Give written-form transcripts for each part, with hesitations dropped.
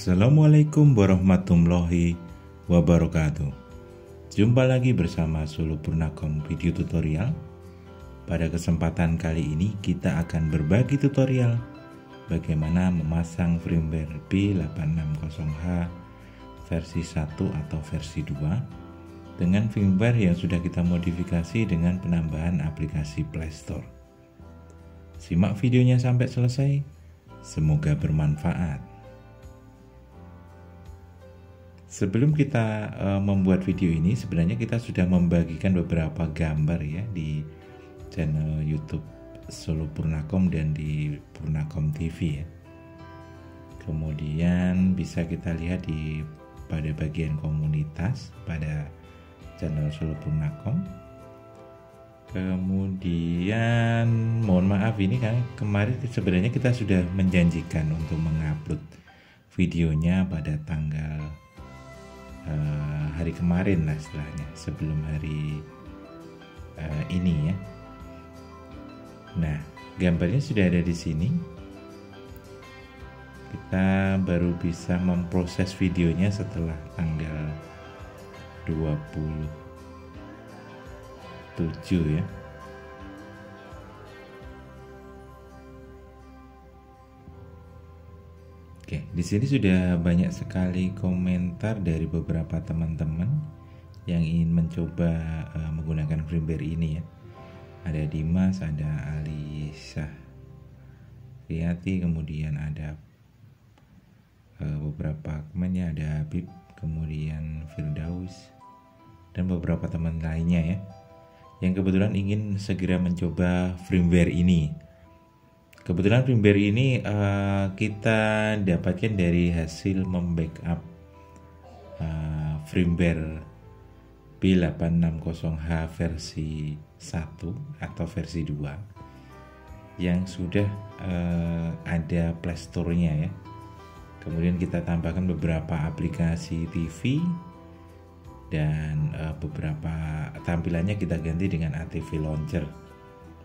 Assalamualaikum warahmatullahi wabarakatuh. Jumpa lagi bersama Solopurnacom video tutorial. Pada kesempatan kali ini kita akan berbagi tutorial bagaimana memasang firmware B860H versi 1 atau versi 2 dengan firmware yang sudah kita modifikasi dengan penambahan aplikasi Play Store. Simak videonya sampai selesai, semoga bermanfaat. Sebelum kita membuat video ini, sebenarnya kita sudah membagikan beberapa gambar ya di channel YouTube Solopurnacom dan di Purnacom TV ya. Kemudian bisa kita lihat pada bagian komunitas pada channel Solopurnacom. Kemudian mohon maaf ini kan kemarin sebenarnya kita sudah menjanjikan untuk mengupload videonya pada tanggal hari kemarin lah istilahnya, sebelum hari ini ya. Nah, gambarnya sudah ada di sini. Kita baru bisa memproses videonya setelah tanggal 27 ya. Oke, di sini sudah banyak sekali komentar dari beberapa teman-teman yang ingin mencoba menggunakan firmware ini ya. Ada Dimas, ada Alisa Riyati, kemudian ada beberapa komennya, ada Habib, kemudian Firdaus, dan beberapa teman lainnya ya, yang kebetulan ingin segera mencoba firmware ini. Kebetulan firmware ini kita dapatkan dari hasil membackup firmware B860H versi 1 atau versi 2 yang sudah ada Play Store-nya ya. Kemudian kita tambahkan beberapa aplikasi TV dan beberapa tampilannya kita ganti dengan ATV Launcher.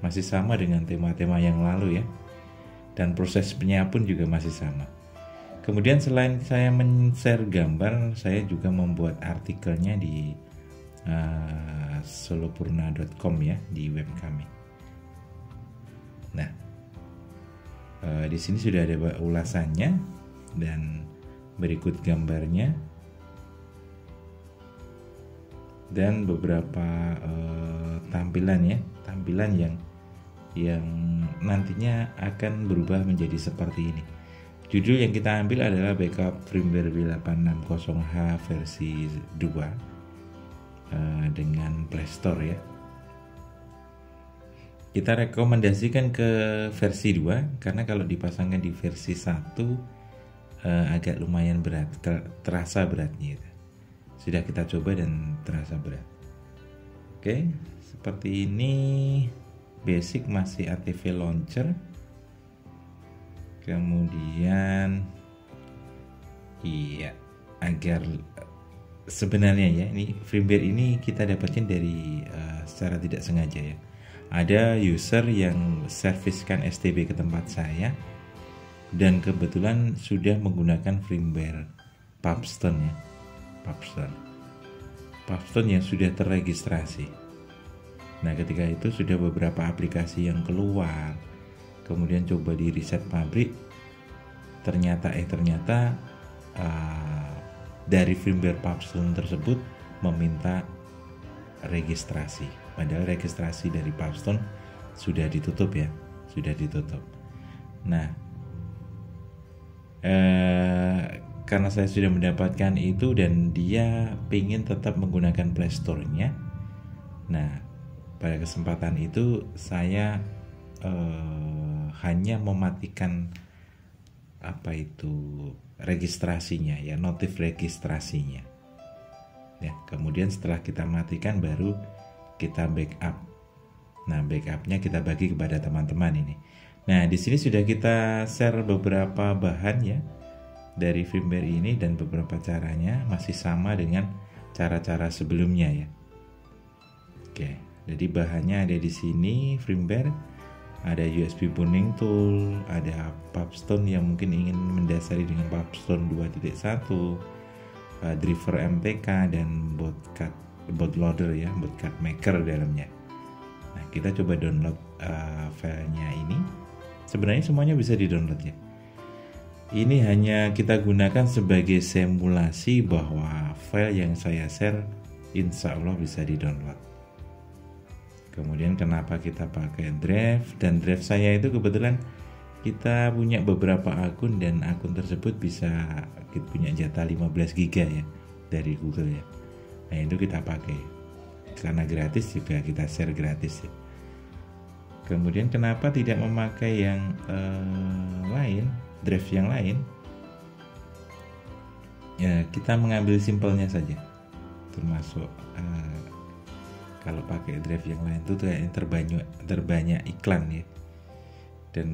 Masih sama dengan tema-tema yang lalu ya. Dan prosesnya pun juga masih sama. Kemudian selain saya men-share gambar, saya juga membuat artikelnya di solopurna.com ya, di web kami. Nah, di sini sudah ada ulasannya dan berikut gambarnya dan beberapa tampilan ya, tampilan yang nantinya akan berubah menjadi seperti ini. Judul yang kita ambil adalah backup firmware B860H versi 2 dengan Play Store ya. Kita rekomendasikan ke versi 2 karena kalau dipasangkan di versi 1 agak lumayan berat, terasa beratnya itu. Sudah kita coba dan terasa berat. Oke, seperti ini. Basic masih ATV Launcher. Kemudian iya, agar sebenarnya ya, ini firmware ini kita dapatkan dari secara tidak sengaja ya. Ada user yang serviskan STB ke tempat saya dan kebetulan sudah menggunakan firmware Pubstone ya. Pubstone yang sudah terregistrasi. Nah, ketika itu sudah beberapa aplikasi yang keluar, kemudian coba di reset pabrik, ternyata dari firmware Pubstone tersebut meminta registrasi, padahal registrasi dari Pubstone sudah ditutup ya, sudah ditutup. Nah, karena saya sudah mendapatkan itu dan dia ingin tetap menggunakan Play Store-nya, nah pada kesempatan itu saya hanya mematikan registrasinya ya, notif registrasinya ya. Kemudian setelah kita matikan baru kita backup. Nah, backupnya kita bagi kepada teman-teman ini. Nah, di sini sudah kita share beberapa bahan ya dari firmware ini dan beberapa caranya masih sama dengan cara-cara sebelumnya ya. Oke. Jadi bahannya ada di sini, firmware ada USB burning tool, ada Pubstone yang mungkin ingin mendasari dengan Pubstone 2.1, driver MTK, dan bootloader ya, bootcut maker dalamnya. Nah, kita coba download filenya ini. Sebenarnya semuanya bisa di-download ya. Ini hanya kita gunakan sebagai simulasi bahwa file yang saya share insya Allah bisa di-download. Kemudian kenapa kita pakai drive, dan drive saya itu kebetulan kita punya beberapa akun dan akun tersebut bisa kita punya jatah 15 GB ya dari Google ya. Nah, itu kita pakai karena gratis, juga kita share gratis ya. Kemudian kenapa tidak memakai yang lain, drive yang lain? Ya, kita mengambil simpelnya saja. Termasuk kalau pakai drive yang lain itu kayaknya terbanyak iklan ya, dan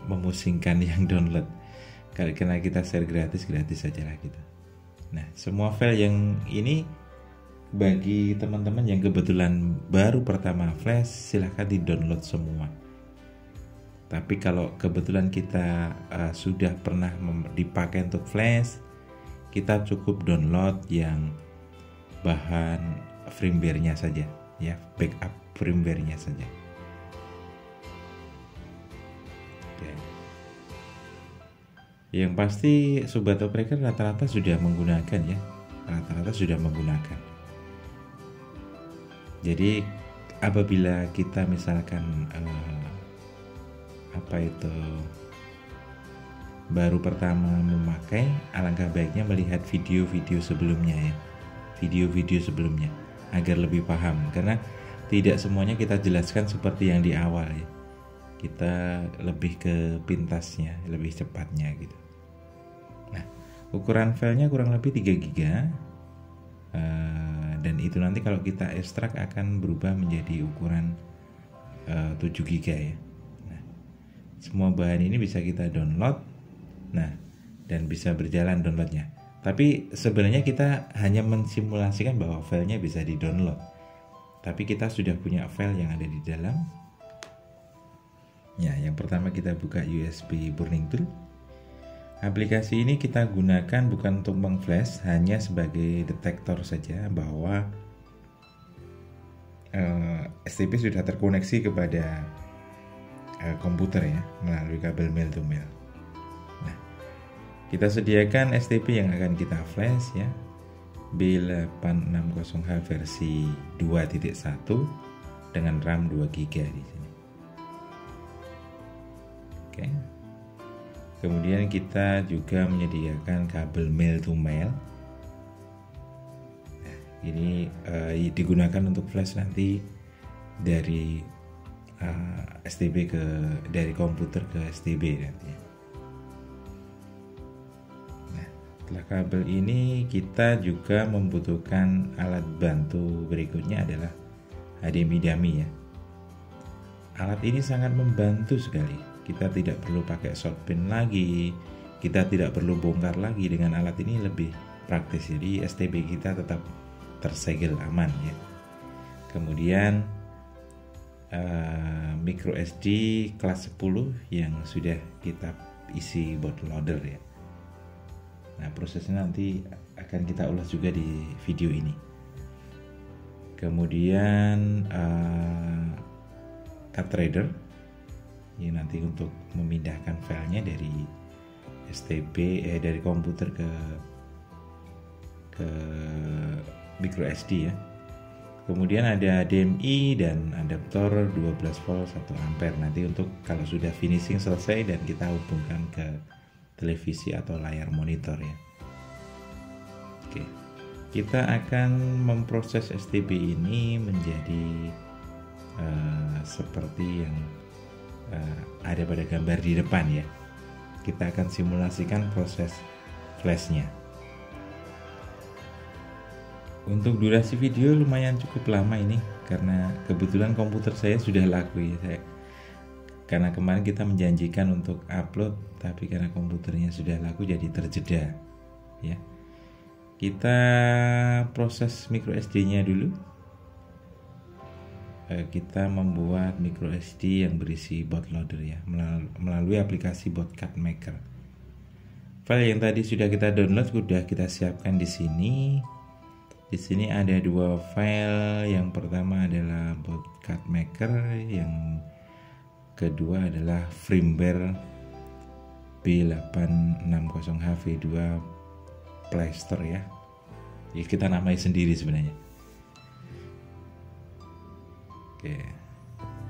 memusingkan yang download. Karena kita share gratis saja lah kita. Nah, semua file yang ini bagi teman-teman yang kebetulan baru pertama flash, silahkan di-download semua. Tapi kalau kebetulan kita sudah pernah dipakai untuk flash, kita cukup download yang bahan firmware-nya saja ya, backup firmware-nya saja. Oke. Yang pasti sobat operator rata-rata sudah menggunakan ya, jadi apabila kita misalkan baru pertama memakai, alangkah baiknya melihat video-video sebelumnya ya, agar lebih paham, karena tidak semuanya kita jelaskan seperti yang di awal ya. Kita lebih ke pintasnya, lebih cepatnya gitu. Nah, ukuran filenya kurang lebih 3 GB, dan itu nanti kalau kita ekstrak akan berubah menjadi ukuran 7 GB ya. Nah, semua bahan ini bisa kita download, nah, dan bisa berjalan downloadnya. Tapi sebenarnya kita hanya mensimulasikan bahwa filenya bisa di-download. Tapi kita sudah punya file yang ada di dalam. Ya, yang pertama kita buka USB burning tool. Aplikasi ini kita gunakan bukan untuk meng-flash, hanya sebagai detektor saja bahwa STB sudah terkoneksi kepada komputer ya, melalui kabel mail to mail. Kita sediakan STB yang akan kita flash ya, B860H versi 2.1 dengan RAM 2 GB di sini. Oke. Kemudian kita juga menyediakan kabel mail to mail. Nah, ini digunakan untuk flash nanti dari STB dari komputer ke STB nantinya. Setelah kabel ini, kita juga membutuhkan alat bantu berikutnya adalah HDMI dummy ya. Alat ini sangat membantu sekali. Kita tidak perlu pakai short pin lagi, kita tidak perlu bongkar lagi. Dengan alat ini lebih praktis, jadi STB kita tetap tersegel aman ya. Kemudian micro SD kelas 10 yang sudah kita isi bootloader ya. Nah, prosesnya nanti akan kita ulas juga di video ini. Kemudian card reader ini nanti untuk memindahkan filenya dari STB dari komputer ke micro SD ya. Kemudian ada HDMI dan adaptor 12 volt 1 ampere nanti untuk kalau sudah finishing selesai dan kita hubungkan ke televisi atau layar monitor ya. Oke, kita akan memproses STB ini menjadi seperti yang ada pada gambar di depan ya. Kita akan simulasikan proses flashnya. Untuk durasi video lumayan cukup lama ini karena kebetulan komputer saya sudah laku ya. Karena kemarin kita menjanjikan untuk upload, tapi karena komputernya sudah laku jadi terjeda ya. Kita proses micro SD nya dulu. kita membuat micro SD yang berisi bootloader ya, melalui aplikasi Bootcut Maker. File yang tadi sudah kita download sudah kita siapkan di sini. Di sini ada dua file. Yang pertama adalah Bootcut Maker, yang kedua adalah firmware B860HV2 Play Store ya. Jadi kita namai sendiri sebenarnya. Oke.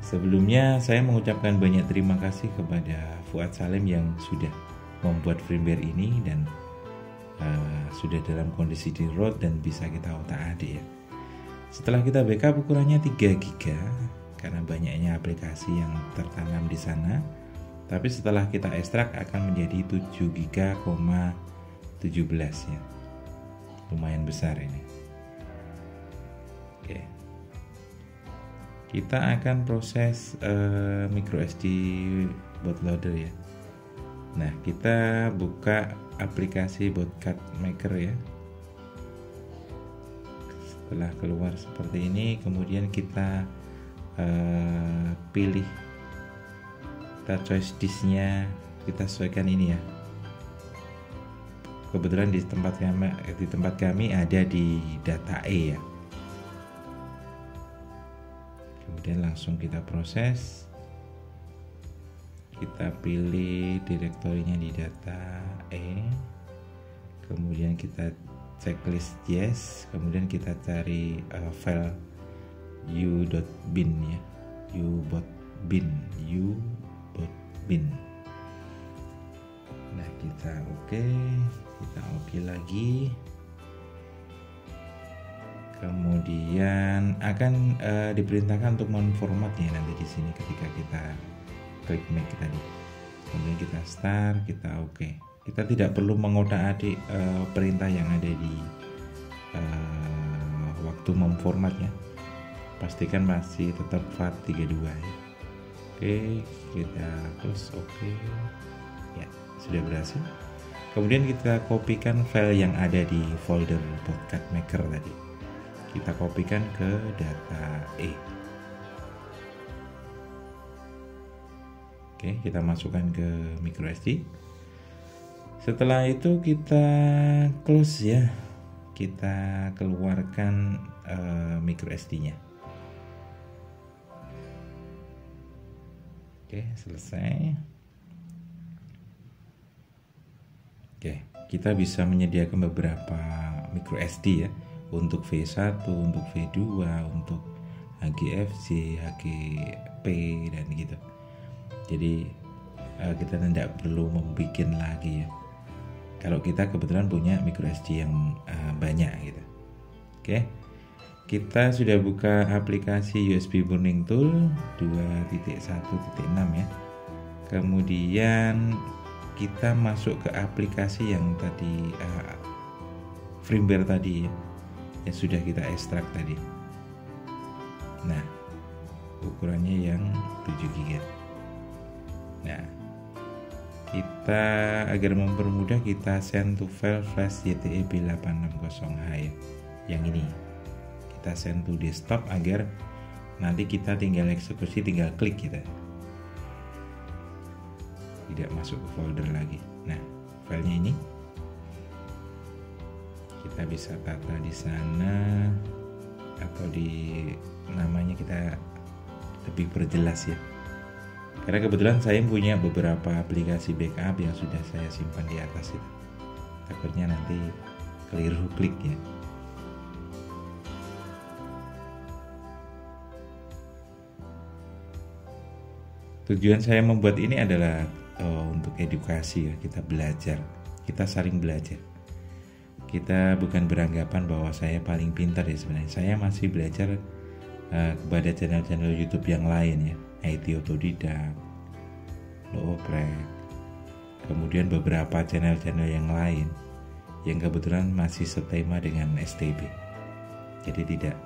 Sebelumnya saya mengucapkan banyak terima kasih kepada Fuad Salim yang sudah membuat firmware ini dan sudah dalam kondisi di root dan bisa kita otak-atik ya. Setelah kita backup ukurannya 3 GB karena banyaknya aplikasi yang tertanam di sana. Tapi setelah kita ekstrak akan menjadi 7 GB,17 ya. Lumayan besar ini. Oke. Kita akan proses micro SD bootloader ya. Nah, kita buka aplikasi Bootcut Maker ya. Setelah keluar seperti ini, kemudian kita pilih, kita choice disknya, kita sesuaikan ini ya. Kebetulan di tempat kami ada di data E ya. Kemudian langsung kita proses. Kita pilih direktorinya di data E. Kemudian kita checklist yes. Kemudian kita cari file u.bin ya. u.bin. Nah, kita oke. Kita oke lagi. Kemudian akan diperintahkan untuk menformatnya nanti di sini ketika kita klik make tadi. Kemudian kita start, kita oke. Kita tidak perlu mengotak-atik perintah yang ada di waktu memformatnya. Pastikan masih tetap FAT32 ya. Oke, kita close oke. Ya, sudah berhasil. Kemudian kita kopikan file yang ada di folder Bootcut Maker tadi. Kita kopikan ke data E. Oke, kita masukkan ke micro SD. Setelah itu kita close ya. Kita keluarkan micro SD-nya. Oke, selesai. Oke, kita bisa menyediakan beberapa micro SD ya. Untuk V1, untuk V2, untuk HGFC, HGP dan gitu. Jadi kita tidak perlu membuat lagi ya. Kalau kita kebetulan punya micro SD yang banyak gitu. Oke. Kita sudah buka aplikasi USB Burning Tool 2.1.6 ya. Kemudian kita masuk ke aplikasi yang tadi firmware tadi ya, yang sudah kita ekstrak tadi. Nah, ukurannya yang 7 GB. Nah, kita agar mempermudah kita send to file flash YTE B860H ya. Yang ini kita send to desktop agar nanti kita tinggal eksekusi, tinggal klik kita, tidak masuk ke folder lagi. Nah, filenya ini kita bisa tata di sana atau di namanya kita lebih perjelas ya. Karena kebetulan saya punya beberapa aplikasi backup yang sudah saya simpan di atas itu. Takutnya nanti keliru klik ya. Tujuan saya membuat ini adalah untuk edukasi ya, kita belajar, kita saling belajar. Kita bukan beranggapan bahwa saya paling pintar ya, sebenarnya saya masih belajar kepada channel-channel YouTube yang lain ya, IT Otodidak, Looprek, kemudian beberapa channel-channel yang lain yang kebetulan masih setema dengan STB. Jadi tidak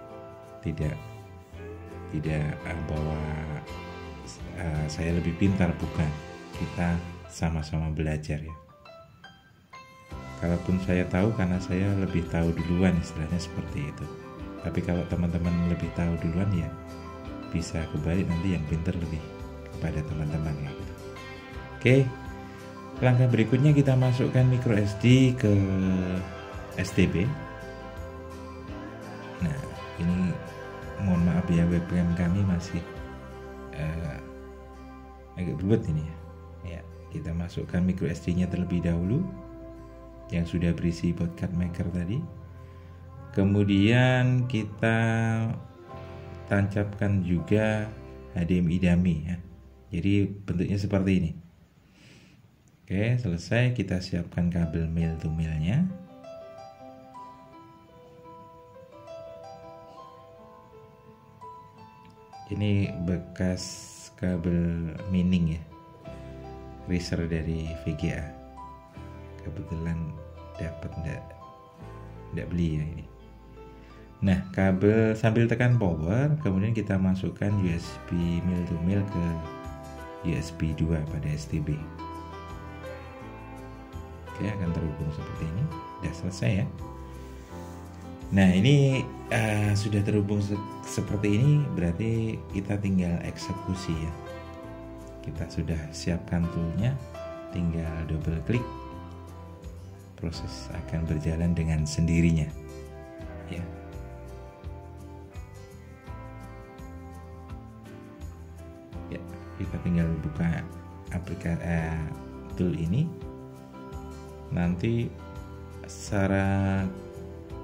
bahwa saya lebih pintar, bukan. Kita sama-sama belajar ya. Kalaupun saya tahu karena saya lebih tahu duluan, istilahnya seperti itu. Tapi kalau teman-teman lebih tahu duluan ya bisa kebalik nanti yang pinter lebih kepada teman-teman ya gitu. Oke, langkah berikutnya kita masukkan micro SD ke STB. Nah, ini mohon maaf ya, webcam kami masih agak berbuat ini ya. Ya, kita masukkan micro SD-nya terlebih dahulu yang sudah berisi podcast maker tadi. Kemudian kita tancapkan juga HDMI dummy ya. Jadi bentuknya seperti ini. Oke, selesai. Kita siapkan kabel mil to milnya. Ini bekas kabel mining ya, riser dari VGA. Kebetulan dapat enggak beli ya ini. Nah, kabel sambil tekan power, kemudian kita masukkan USB mil to mil ke USB 2 pada STB. Oke, akan terhubung seperti ini. Sudah selesai ya. Nah, ini sudah terhubung seperti ini, berarti kita tinggal eksekusi ya. Kita sudah siapkan toolnya, tinggal double klik, proses akan berjalan dengan sendirinya ya. Ya, kita tinggal buka aplikasi tool ini. Nanti secara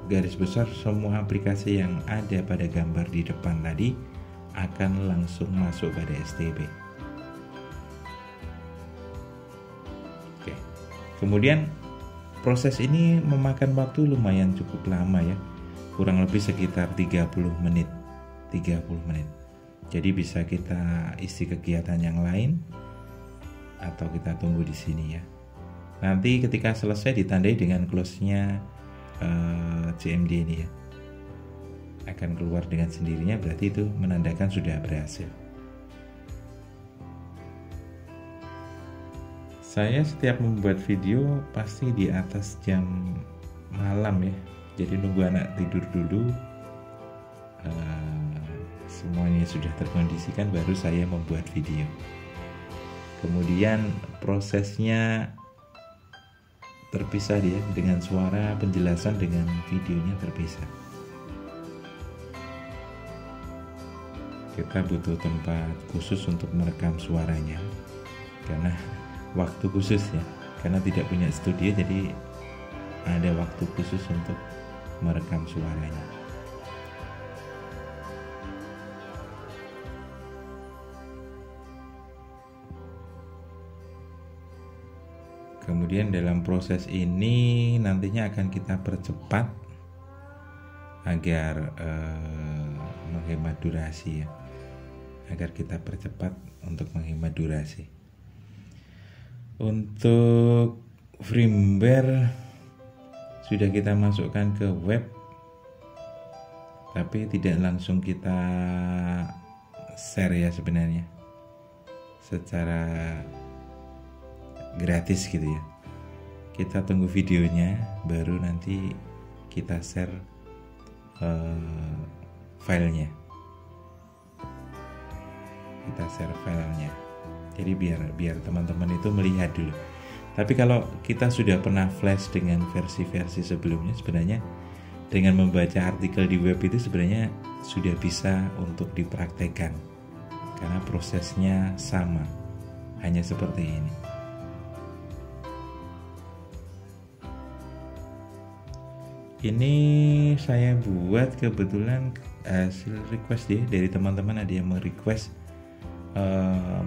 garis besar semua aplikasi yang ada pada gambar di depan tadi akan langsung masuk pada STB. Oke. Kemudian proses ini memakan waktu lumayan cukup lama ya. Kurang lebih sekitar 30 menit. Jadi bisa kita isi kegiatan yang lain atau kita tunggu di sini ya. Nanti ketika selesai ditandai dengan close-nya CMD ini ya, akan keluar dengan sendirinya, berarti itu menandakan sudah berhasil. Saya setiap membuat video pasti di atas jam malam ya, jadi nunggu anak tidur dulu, semuanya sudah terkondisikan baru saya membuat video. Kemudian prosesnya terpisah dia dengan suara, penjelasan dengan videonya terpisah. Kita butuh tempat khusus untuk merekam suaranya karena waktu khusus ya, karena tidak punya studio jadi ada waktu khusus untuk merekam suaranya. Kemudian dalam proses ini nantinya akan kita percepat agar menghemat durasi ya. Agar kita percepat untuk menghemat durasi. Untuk firmware sudah kita masukkan ke web, tapi tidak langsung kita share ya sebenarnya. Secara gratis gitu ya. Kita tunggu videonya baru nanti kita share filenya. Kita share filenya. Jadi biar teman-teman itu melihat dulu. Tapi kalau kita sudah pernah flash dengan versi-versi sebelumnya, sebenarnya dengan membaca artikel di web itu sebenarnya sudah bisa untuk dipraktekkan. Karena prosesnya sama. Hanya seperti ini. Ini saya buat kebetulan hasil request ya, dari teman-teman ada yang merequest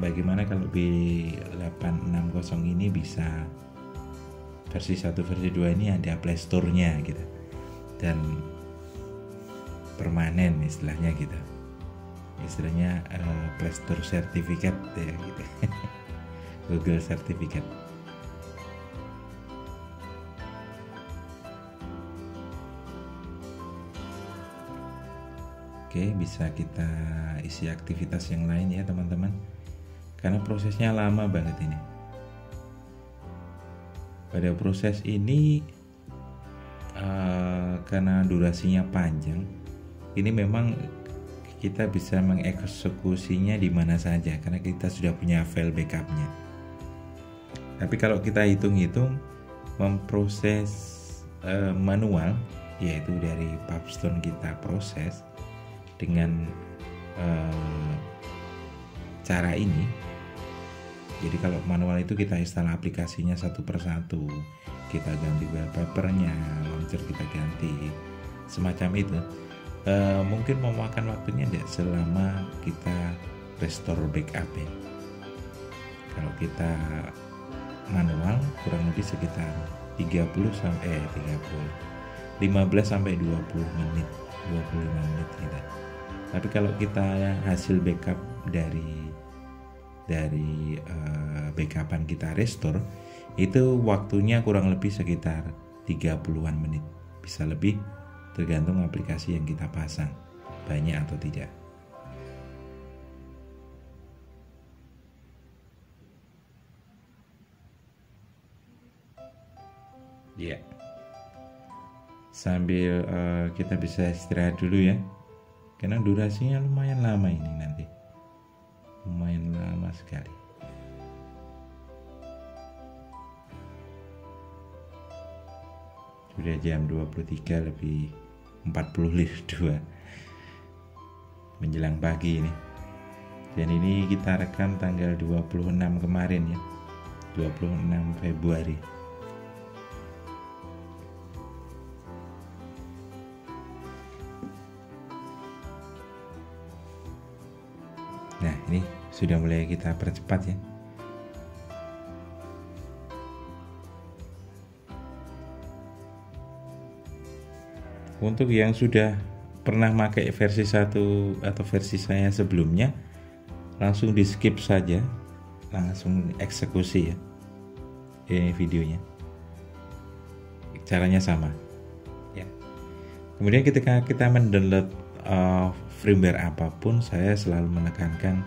bagaimana kalau B860 ini bisa versi 1 versi 2 ini ada Play Store-nya gitu. Dan permanen istilahnya gitu. Istilahnya Play Store Certificate ya gitu. Google Certificate. Oke, bisa kita isi aktivitas yang lain ya teman-teman, karena prosesnya lama banget ini. Pada proses ini karena durasinya panjang, ini memang kita bisa mengeksekusinya di mana saja karena kita sudah punya file backupnya. Tapi kalau kita hitung-hitung memproses manual, yaitu dari Pubstone kita proses dengan cara ini. Jadi kalau manual itu kita install aplikasinya satu persatu, kita ganti wallpapernya, launcher kita ganti, semacam itu. Mungkin memakan waktunya tidak selama kita restore backup ya. Kalau kita manual kurang lebih sekitar 15 sampai 20 menit, 25 menit gitu. Tapi kalau kita hasil backup dari backupan kita restore, itu waktunya kurang lebih sekitar 30-an menit, bisa lebih tergantung aplikasi yang kita pasang banyak atau tidak. Ya, sambil kita bisa istirahat dulu ya, karena durasinya lumayan lama ini nanti, lumayan lama sekali. Sudah jam 23:42 menjelang pagi ini. Dan ini kita rekam tanggal 26 kemarin ya, 26 Februari. Nah, ini sudah mulai kita percepat ya. Untuk yang sudah pernah pakai versi 1 atau versi saya sebelumnya, langsung di skip saja, langsung eksekusi ya. Ini videonya. Caranya sama. Ya. Kemudian ketika kita mendownload firmware apapun, saya selalu menekankan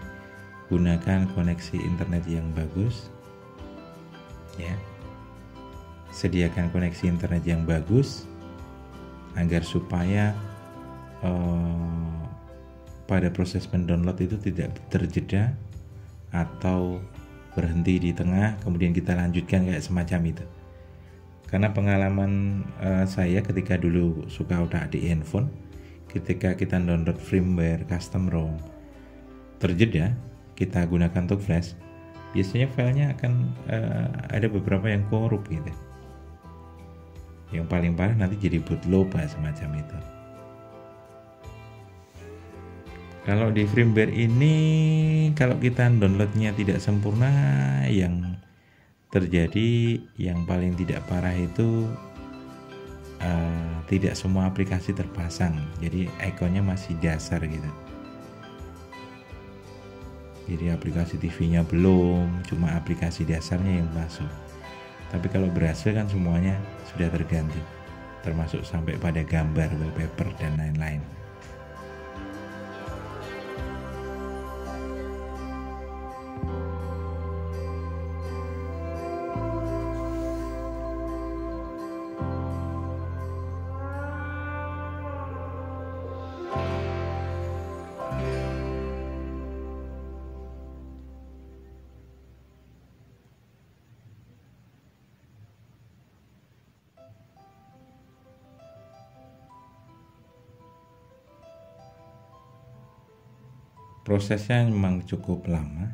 gunakan koneksi internet yang bagus. Ya. Sediakan koneksi internet yang bagus agar supaya pada proses mendownload itu tidak terjeda atau berhenti di tengah kemudian kita lanjutkan kayak semacam itu. Karena pengalaman saya ketika dulu suka udah di handphone, ketika kita download firmware custom ROM terjeda, kita gunakan untuk flash, biasanya filenya akan ada beberapa yang korup gitu. Yang paling parah nanti jadi bootloader semacam itu. Kalau di firmware ini, kalau kita downloadnya tidak sempurna, yang terjadi yang paling tidak parah itu tidak semua aplikasi terpasang. Jadi ikonnya masih dasar gitu. Jadi aplikasi TV-nya belum, cuma aplikasi dasarnya yang masuk. Tapi kalau berhasil kan semuanya sudah terganti, termasuk sampai pada gambar, wallpaper, dan lain-lain. Prosesnya memang cukup lama.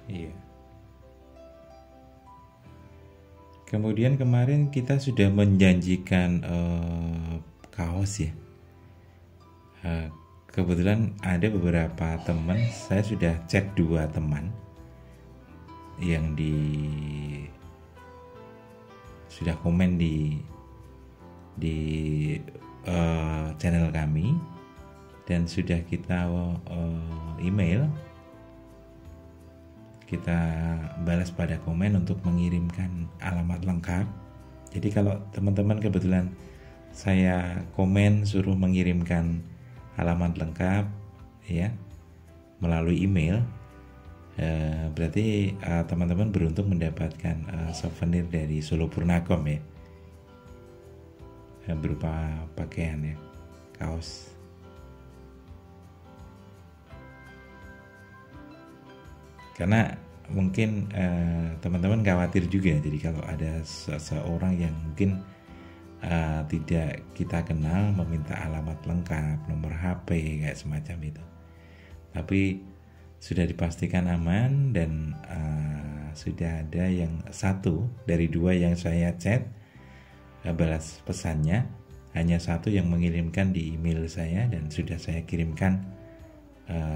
Iya. Kemudian kemarin kita sudah menjanjikan kaos ya. Kebetulan ada beberapa teman, saya sudah cek 2 teman yang sudah komen di channel kami. Dan sudah kita email, kita balas pada komen untuk mengirimkan alamat lengkap. Jadi kalau teman-teman kebetulan saya komen suruh mengirimkan alamat lengkap ya melalui email, berarti teman-teman beruntung mendapatkan souvenir dari Solo Purnacom ya, berupa pakaian ya, kaos. Karena mungkin teman-teman khawatir juga, jadi kalau ada seseorang yang mungkin tidak kita kenal meminta alamat lengkap, nomor HP kayak semacam itu, tapi sudah dipastikan aman dan sudah ada yang satu dari dua yang saya chat balas pesannya, hanya satu yang mengirimkan di email saya dan sudah saya kirimkan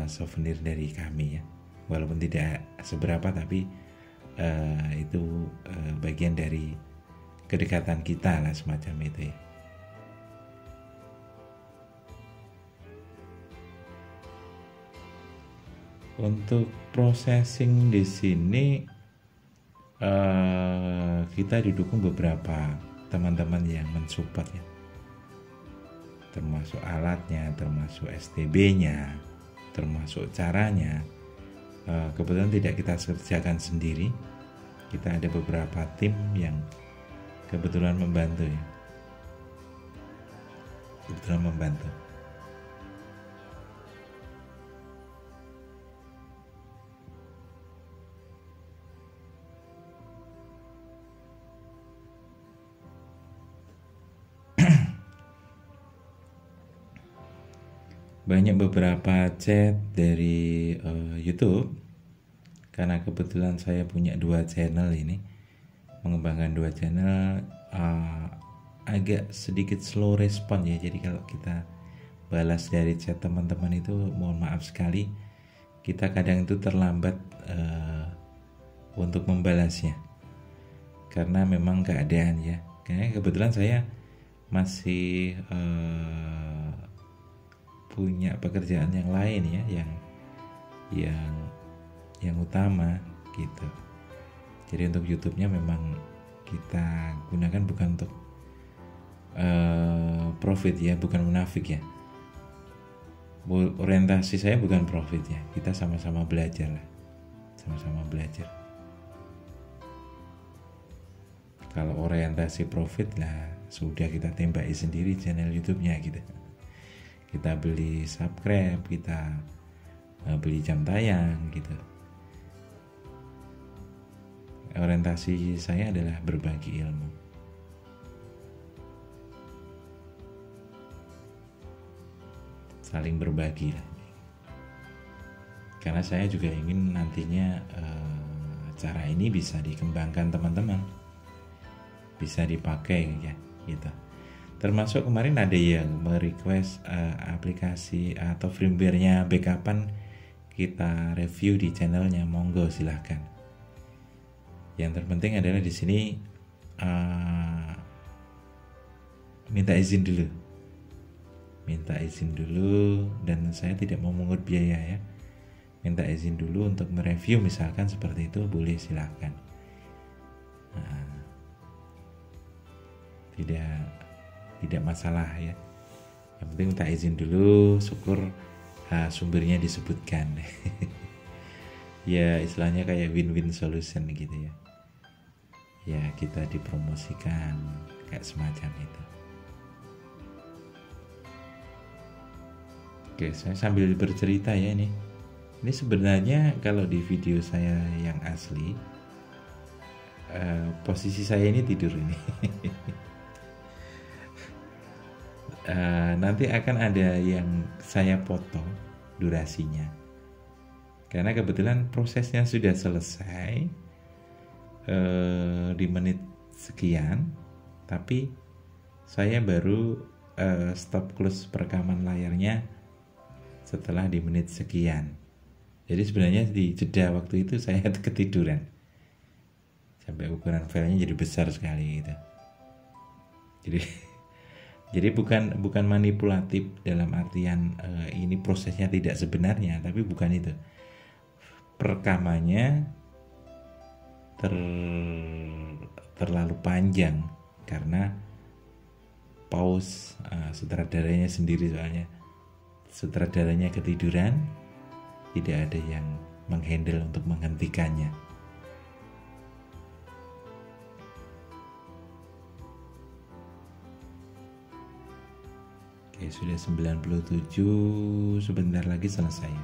souvenir dari kami ya, walaupun tidak seberapa, tapi itu bagian dari kedekatan kita lah, semacam itu ya. Untuk processing di sini kita didukung beberapa teman-teman yang mensupport ya, termasuk alatnya, termasuk STB-nya, termasuk caranya. Kebetulan tidak kita kerjakan sendiri, kita ada beberapa tim yang kebetulan membantu ya, kebetulan membantu. Banyak beberapa chat dari YouTube, karena kebetulan saya punya 2 channel ini, mengembangkan 2 channel, agak sedikit slow respon ya. Jadi kalau kita balas dari chat teman-teman itu mohon maaf sekali, kita kadang itu terlambat untuk membalasnya, karena memang keadaan ya. Karena kebetulan saya masih punya pekerjaan yang lain ya, yang utama gitu. Jadi untuk YouTube-nya memang kita gunakan bukan untuk profit ya, bukan munafik ya. Orientasi saya bukan profit ya, kita sama-sama belajar lah, sama-sama belajar. Kalau orientasi profit lah, sudah kita tembaki sendiri channel YouTube-nya gitu. Kita beli subscribe, kita beli jam tayang gitu. Orientasi saya adalah berbagi ilmu. Saling berbagi lah. Karena saya juga ingin nantinya cara ini bisa dikembangkan teman-teman, bisa dipakai ya gitu. Termasuk kemarin ada yang merequest aplikasi atau firmware-nya backupan kita review di channelnya, monggo silahkan. Yang terpenting adalah di sini minta izin dulu, dan saya tidak mau mengut biaya ya. Minta izin dulu untuk mereview misalkan seperti itu, boleh silahkan. Tidak masalah ya. Yang penting minta izin dulu, syukur sumbernya disebutkan. Ya istilahnya kayak win-win solution gitu ya. Ya kita dipromosikan kayak semacam itu. Oke, saya sambil bercerita ya ini. Ini sebenarnya kalau di video saya yang asli, posisi saya ini tidur ini. Nanti akan ada yang saya potong durasinya, karena kebetulan prosesnya sudah selesai di menit sekian, tapi saya baru stop close perekaman layarnya setelah di menit sekian. Jadi sebenarnya di jeda waktu itu saya ketiduran sampai ukuran filenya jadi besar sekali gitu. Jadi bukan manipulatif dalam artian ini prosesnya tidak sebenarnya, tapi bukan itu. Perekamannya terlalu panjang karena pause sutradaranya sendiri, soalnya sutradaranya ketiduran, tidak ada yang menghandle untuk menghentikannya. Oke, sudah 97, sebentar lagi selesai.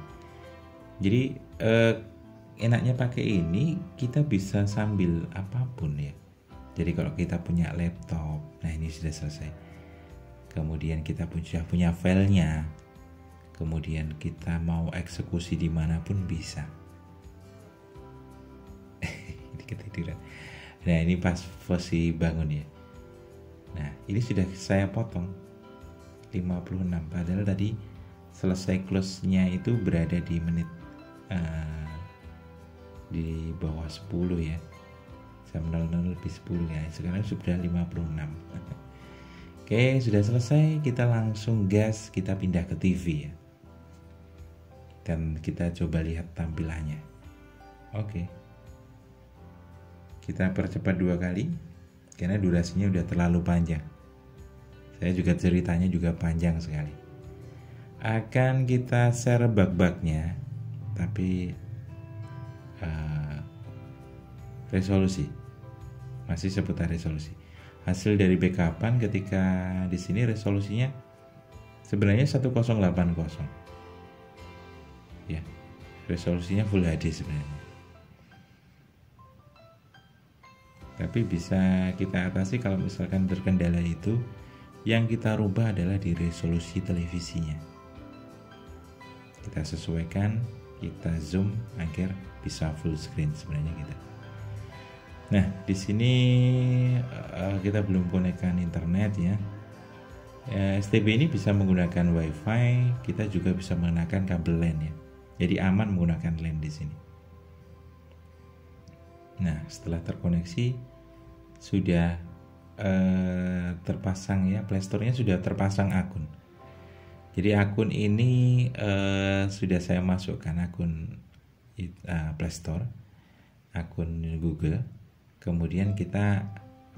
Jadi enaknya pakai ini, kita bisa sambil apapun ya. Jadi kalau kita punya laptop, nah ini sudah selesai. Kemudian kita sudah punya filenya, kemudian kita mau eksekusi dimanapun bisa. Ini ketiduran. Nah ini pas posisi bangun ya. Nah ini sudah saya potong 56, padahal tadi selesai close-nya itu berada di menit di bawah 10 ya, jam 00 lebih 10 ya, sekarang sudah 56. Oke, sudah selesai, kita langsung gas, kita pindah ke TV ya, dan kita coba lihat tampilannya. Oke, kita percepat 2 kali karena durasinya udah terlalu panjang. Saya juga ceritanya juga panjang sekali. Akan kita share bug-bugnya, tapi resolusi masih seputar resolusi. Hasil dari backupan ketika di sini resolusinya sebenarnya 1080 ya, resolusinya Full HD sebenarnya, tapi bisa kita atasi kalau misalkan terkendala itu. Yang kita rubah adalah di resolusi televisinya, kita sesuaikan, kita zoom agar bisa full screen sebenarnya kita. Nah di sini kita belum konekkan internet ya. STB ini bisa menggunakan WiFi, kita juga bisa menggunakan kabel LAN ya. Jadi aman menggunakan LAN di sini. Nah setelah terkoneksi sudah terpasang ya, Playstore-nya sudah terpasang akun. Jadi akun ini sudah saya masukkan akun Playstore, akun Google, kemudian kita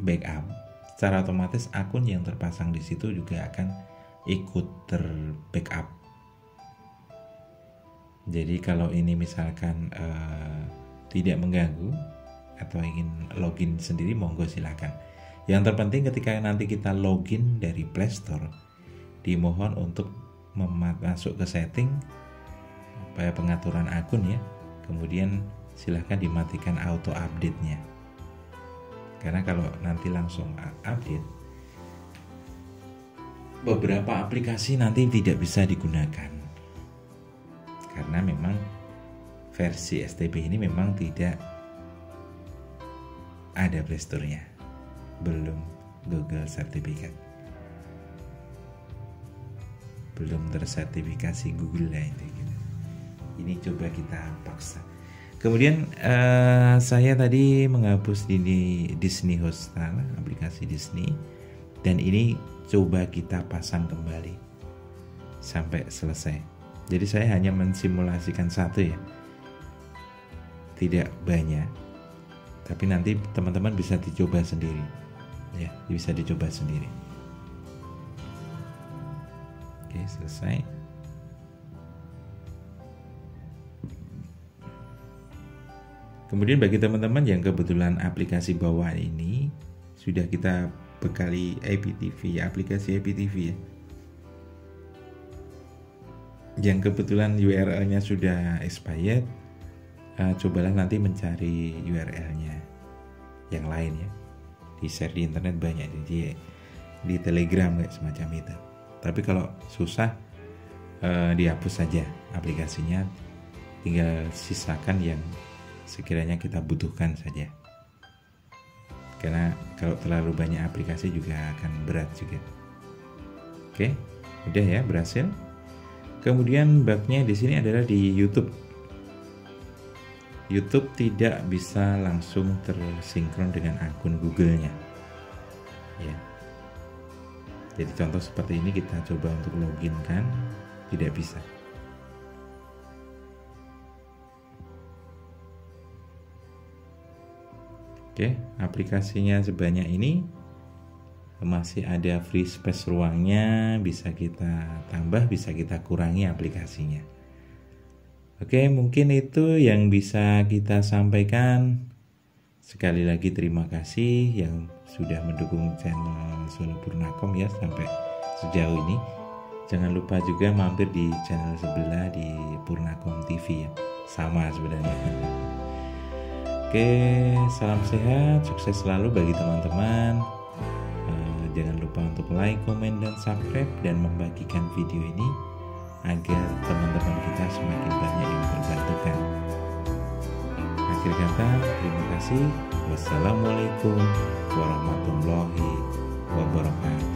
backup. Secara otomatis akun yang terpasang di situ juga akan ikut terbackup. Jadi kalau ini misalkan tidak mengganggu atau ingin login sendiri, monggo silakan. Yang terpenting ketika nanti kita login dari Playstore, dimohon untuk masuk ke setting pengaturan akun ya, kemudian silahkan dimatikan auto update-nya, karena kalau nanti langsung update beberapa aplikasi nanti tidak bisa digunakan, karena memang versi STB ini memang tidak ada Playstore-nya, belum Google sertifikat, belum tersertifikasi Google lah itu gitu. Ini coba kita paksa. Kemudian saya tadi menghapus di Disney Hotstar, aplikasi Disney, dan ini coba kita pasang kembali sampai selesai. Jadi saya hanya mensimulasikan satu ya, tidak banyak, tapi nanti teman-teman bisa dicoba sendiri ya, bisa dicoba sendiri. Oke, selesai. Kemudian bagi teman-teman yang kebetulan aplikasi bawaan ini sudah kita bekali IPTV, aplikasi IPTV ya, yang kebetulan URL-nya sudah expired, cobalah nanti mencari URL-nya yang lain ya, di share di internet banyak, di Telegram kayak semacam itu. Tapi kalau susah, dihapus saja aplikasinya, tinggal sisakan yang sekiranya kita butuhkan saja, karena kalau terlalu banyak aplikasi juga akan berat juga. Oke, udah ya, berhasil. Kemudian bugnya di sini adalah di YouTube. YouTube tidak bisa langsung tersinkron dengan akun Google-nya. Ya. Jadi contoh seperti ini kita coba untuk login kan, tidak bisa. Oke, aplikasinya sebanyak ini, masih ada free space ruangnya, bisa kita tambah, bisa kita kurangi aplikasinya. Oke, mungkin itu yang bisa kita sampaikan. Sekali lagi terima kasih yang sudah mendukung channel Solo Purnakom ya sampai sejauh ini. Jangan lupa juga mampir di channel sebelah di Purnakom TV ya. sama sebenarnya. Oke, salam sehat, sukses selalu bagi teman-teman. Jangan lupa untuk like, komen, dan subscribe, dan membagikan video ini agar teman-teman kita semakin banyak yang terbantukan. Akhir kata, terima kasih. Wassalamualaikum warahmatullahi wabarakatuh.